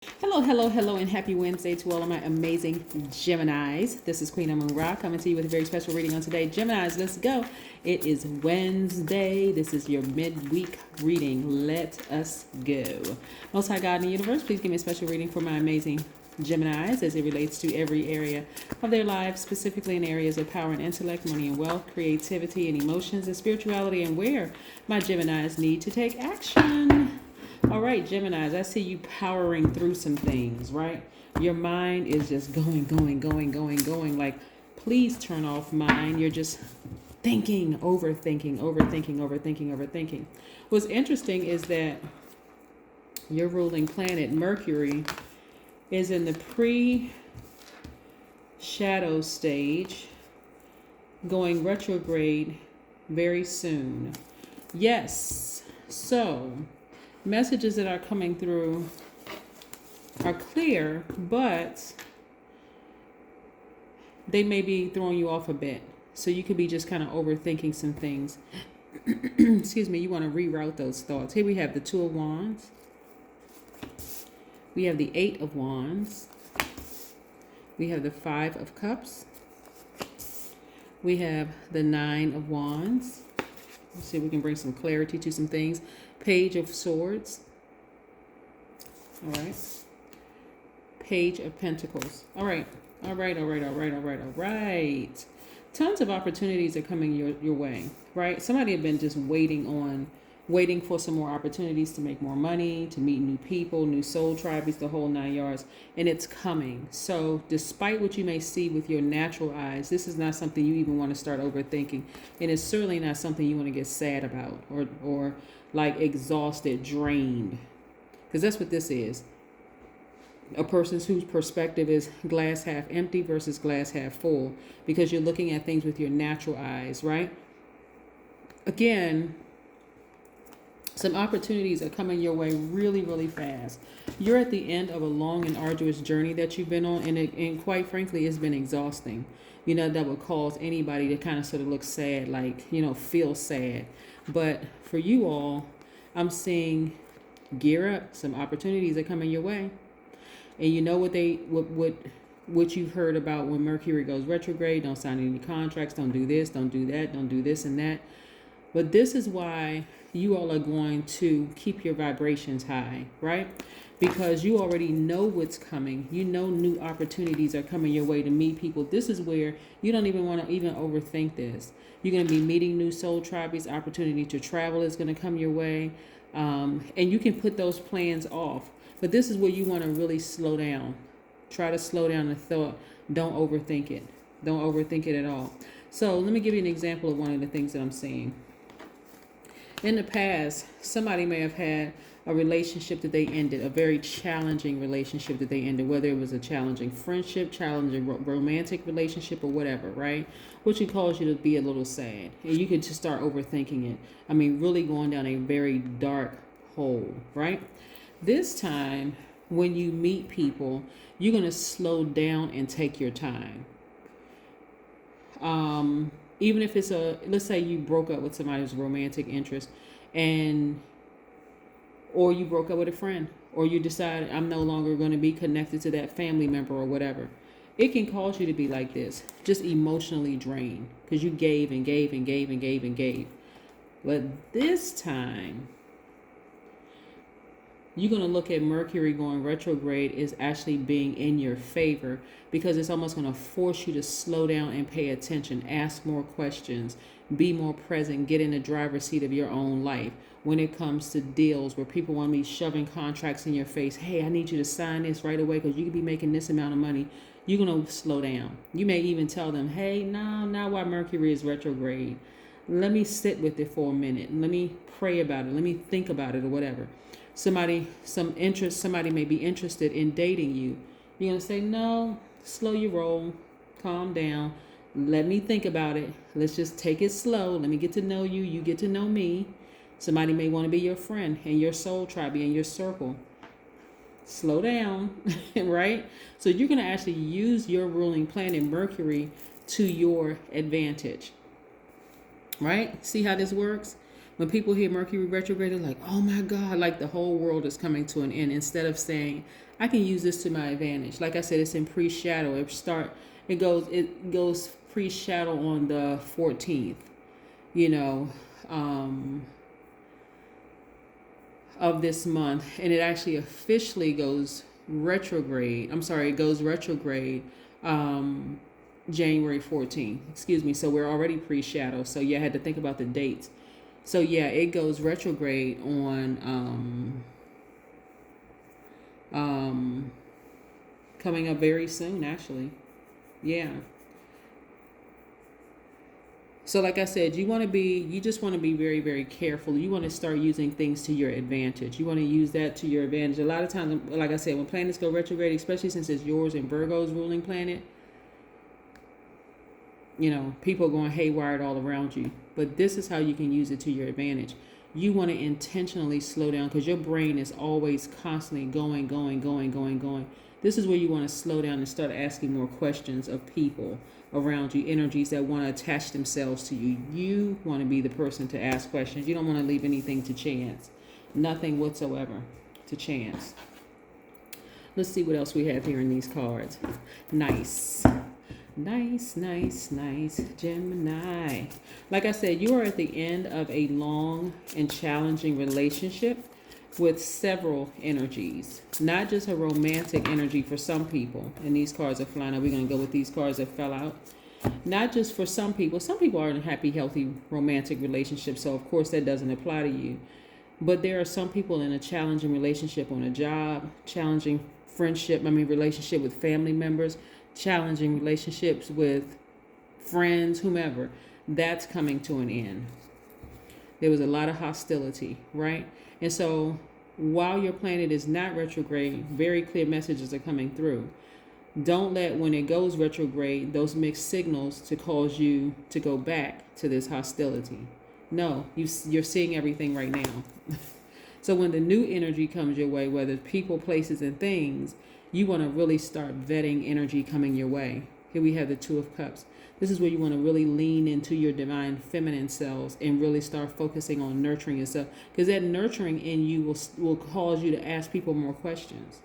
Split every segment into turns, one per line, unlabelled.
Hello, hello, hello, and happy Wednesday to all of my amazing Geminis. This is Queen Amun Ra coming to you with a very special reading on today. Geminis, let's go. It is Wednesday. This is your midweek reading. Let us go. Most High God in the universe, please give me a special reading for my amazing Geminis as it relates to every area of their lives, specifically in areas of power and intellect, money and wealth, creativity and emotions, and spirituality, and where my Geminis need to take action. All right, Geminis, I see you powering through some things, right? Your mind is just going. Like, please turn off mind. You're just thinking, overthinking. What's interesting is that your ruling planet, Mercury, is in the pre-shadow stage, going retrograde very soon. Yes, so messages that are coming through are clear, but they may be throwing you off a bit. So you could be just kind of overthinking some things. Excuse me, you want to reroute those thoughts. Here we have the Two of Wands. We have the Eight of Wands. We have the Five of Cups. We have the Nine of Wands. Let's see if we can bring some clarity to some things. Page of Swords. All right. Page of Pentacles. All right. Tons of opportunities are coming your way, right? Somebody had been just waiting for some more opportunities to make more money, to meet new people, new soul tribes, the whole 9 yards, and it's coming. So despite what you may see with your natural eyes, this is not something you even want to start overthinking, and it's certainly not something you want to get sad about or like exhausted, drained, because that's what this is. A person whose perspective is glass half empty versus glass half full, because you're looking at things with your natural eyes, right? Again, some opportunities are coming your way really fast. You're at the end of a long and arduous journey that you've been on, and quite frankly, it's been exhausting. You know, that would cause anybody to kind of sort of look sad, like, feel sad. But for you all, I'm seeing gear up. Some opportunities are coming your way. And you know what you've heard about when Mercury goes retrograde: don't sign any contracts, don't do this, don't do that, don't do this and that. But this is why you all are going to keep your vibrations high, right? Because you already know what's coming. You know new opportunities are coming your way to meet people. This is where you don't even want to even overthink this. You're going to be meeting new soul tribes. Opportunity to travel is going to come your way. And you can put those plans off. But this is where you want to really slow down. Try to slow down the thought. Don't overthink it. Don't overthink it at all. So let me give you an example of one of the things that I'm seeing. In the past, somebody may have had a relationship that they ended, a very challenging relationship that they ended, whether it was a challenging friendship, challenging romantic relationship, or whatever, right? Which would cause you to be a little sad. And you could just start overthinking it. I mean, really going down a very dark hole, right? This time, when you meet people, you're going to slow down and take your time. Even if it's let's say you broke up with somebody's romantic interest, or you broke up with a friend, or you decide I'm no longer going to be connected to that family member or whatever. It can cause you to be like this, just emotionally drained, because you gave and gave and gave and gave and gave. But this time, you're going to look at Mercury going retrograde is actually being in your favor, because it's almost going to force you to slow down and pay attention, ask more questions, be more present, get in the driver's seat of your own life. When it comes to deals where people want to be shoving contracts in your face, hey, I need you to sign this right away because you could be making this amount of money, you're going to slow down. You may even tell them, hey, no, not while Mercury is retrograde. Let me sit with it for a minute. Let me pray about it. Let me think about it, or whatever. Somebody may be interested in dating you. You're going to say, no, slow your roll, calm down. Let me think about it. Let's just take it slow. Let me get to know you. You get to know me. Somebody may want to be your friend and your soul tribe, in your circle. Slow down, right? So you're going to actually use your ruling planet, Mercury, to your advantage, right? See how this works? When people hear Mercury retrograde, they're like, oh my God, like the whole world is coming to an end. Instead of saying, I can use this to my advantage. Like I said, it's in pre-shadow. It goes pre-shadow on the 14th, you know, of this month, and it actually officially goes retrograde. It goes retrograde January 14th. Excuse me. So we're already pre-shadow. So yeah, I had to think about the dates. So yeah, it goes retrograde on coming up very soon, actually. Yeah. So like I said, you just want to be very, very careful. You want to start using things to your advantage. You want to use that to your advantage. A lot of times, like I said, when planets go retrograde, especially since it's yours and Virgo's ruling planet, you know, people are going haywire all around you. But this is how you can use it to your advantage. You want to intentionally slow down because your brain is always constantly going, going, going, going, going. This is where you want to slow down and start asking more questions of people around you, energies that want to attach themselves to you. You want to be the person to ask questions. You don't want to leave anything to chance. Nothing whatsoever to chance. Let's see what else we have here in these cards. Nice. Nice, nice, nice, Gemini. Like I said, you are at the end of a long and challenging relationship with several energies, not just a romantic energy for some people. And these cards are flying out. We're going to go with these cards that fell out. Not just for some people. Some people are in a happy, healthy, romantic relationship. So, of course, that doesn't apply to you. But there are some people in a challenging relationship on a job, challenging relationship with family members, challenging relationships with friends, whomever. That's coming to an end. There was a lot of hostility, right? And so while your planet is not retrograde, very clear messages are coming through. Don't let, when it goes retrograde, those mixed signals to cause you to go back to this hostility. No, you're seeing everything right now. So when the new energy comes your way, whether it's people, places, and things, you want to really start vetting energy coming your way. Here we have the Two of Cups. This is where you want to really lean into your divine feminine selves and really start focusing on nurturing yourself. Because that nurturing in you will cause you to ask people more questions.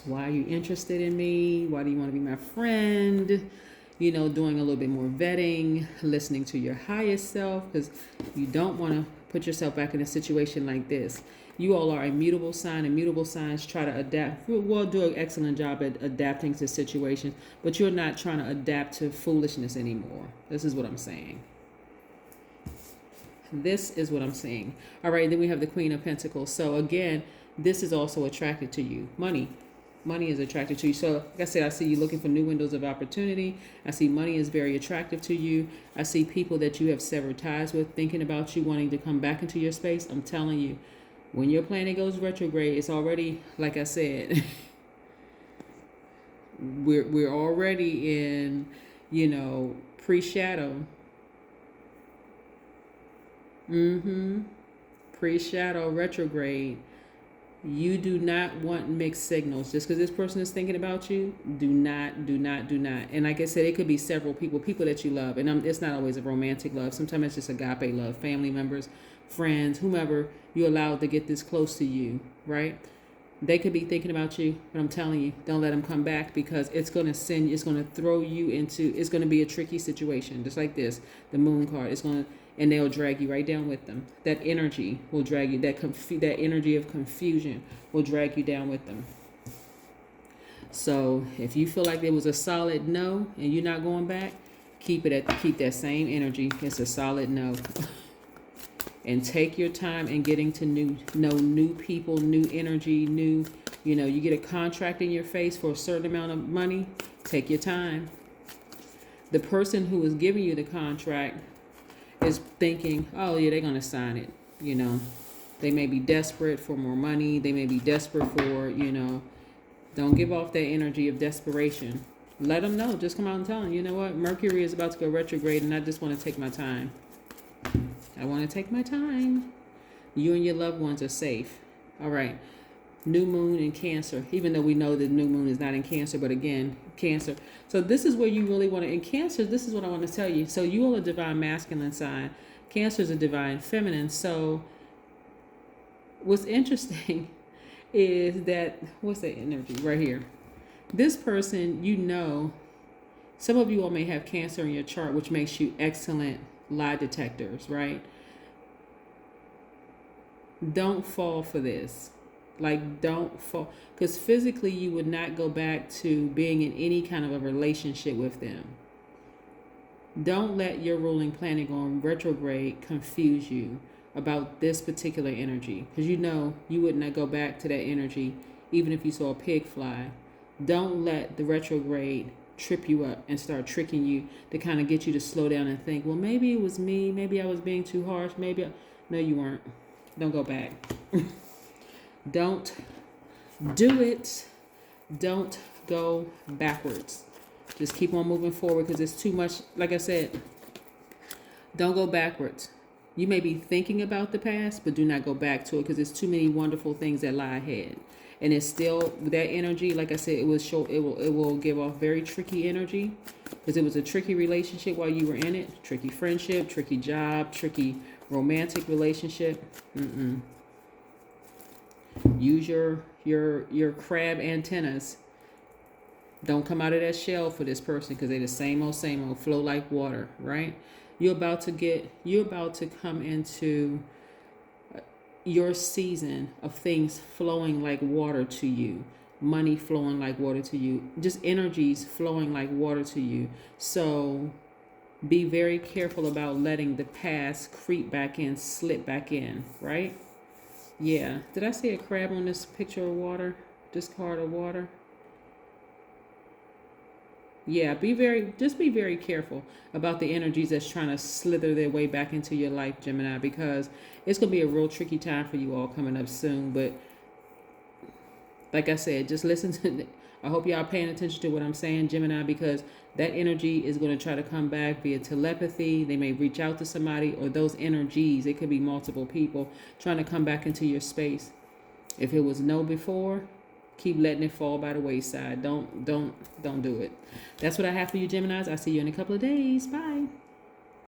Why are you interested in me? Why do you want to be my friend? You know, doing a little bit more vetting, listening to your highest self, because you don't want to put yourself back in a situation like this. You all are a mutable sign, and mutable signs try to adapt. We'll do an excellent job at adapting to situations, but you're not trying to adapt to foolishness anymore. This is what I'm saying. This is what I'm saying. All right, then we have the Queen of Pentacles. So again, this is also attracted to you. Money is attracted to you. So like I said, I see you looking for new windows of opportunity. I see money is very attractive to you. I see people that you have severed ties with thinking about you, wanting to come back into your space. I'm telling you, when your planet goes retrograde, it's already, like I said, we're already in, you know, pre-shadow. Pre-shadow retrograde. You do not want mixed signals. Just because this person is thinking about you, do not. And like I said, it could be several people that you love. And it's not always a romantic love. Sometimes it's just agape love, family members, friends, whomever you allow to get this close to you, right? They could be thinking about you, but I'm telling you, don't let them come back, because it's going to throw you into, it's going to be a tricky situation. Just like this, the Moon card, and they'll drag you right down with them. That energy will drag you, that energy of confusion will drag you down with them. So if you feel like there was a solid no and you're not going back, keep that same energy. It's a solid no. And take your time in getting to know new people, new energy, you get a contract in your face for a certain amount of money, take your time. The person who is giving you the contract is thinking, oh yeah, they're going to sign it. They may be desperate for more money. They may be desperate for, don't give off that energy of desperation. Let them know. Just come out and tell them, you know what? Mercury is about to go retrograde and I just want to take my time. I want to take my time. You and your loved ones are safe. All right. New moon in Cancer. Even though we know that new moon is not in Cancer, but again, Cancer. So this is where you really want to, in Cancer, this is what I want to tell you. So you are a divine masculine sign. Cancer is a divine feminine. So what's interesting, is that, what's that energy right here? This person, you know, some of you all may have Cancer in your chart, which makes you excellent lie detectors, right? Don't fall for this. Like, don't fall. Because physically, you would not go back to being in any kind of a relationship with them. Don't let your ruling planet going retrograde confuse you about this particular energy. Because you know you would not go back to that energy even if you saw a pig fly. Don't let the retrograde trip you up and start tricking you to kind of get you to slow down and think, well, maybe it was me. Maybe I was being too harsh. No, you weren't. Don't go back. Don't do it. Don't go backwards. Just keep on moving forward because it's too much. Like I said, don't go backwards. You may be thinking about the past, but do not go back to it because there's too many wonderful things that lie ahead. And it's still that energy. Like I said, it will give off very tricky energy because it was a tricky relationship while you were in it. Tricky friendship, tricky job, tricky romantic relationship. Use your crab antennas. Don't come out of that shell for this person because they're the same old, flow like water, right? You're about to come into your season of things flowing like water to you, money flowing like water to you, just energies flowing like water to you. So be very careful about letting the past creep back in, slip back in, right? Yeah. Did I see a crab on this picture of water? This card of water? Yeah, be very careful about the energies that's trying to slither their way back into your life, Gemini, because it's going to be a real tricky time for you all coming up soon. But like I said, just listen to I hope y'all paying attention to what I'm saying, Gemini, because that energy is going to try to come back via telepathy. They may reach out to somebody, or those energies, it could be multiple people trying to come back into your space. If it was no before, keep letting it fall by the wayside. Don't do it. That's what I have for you, Geminis. I'll see you in a couple of days. Bye.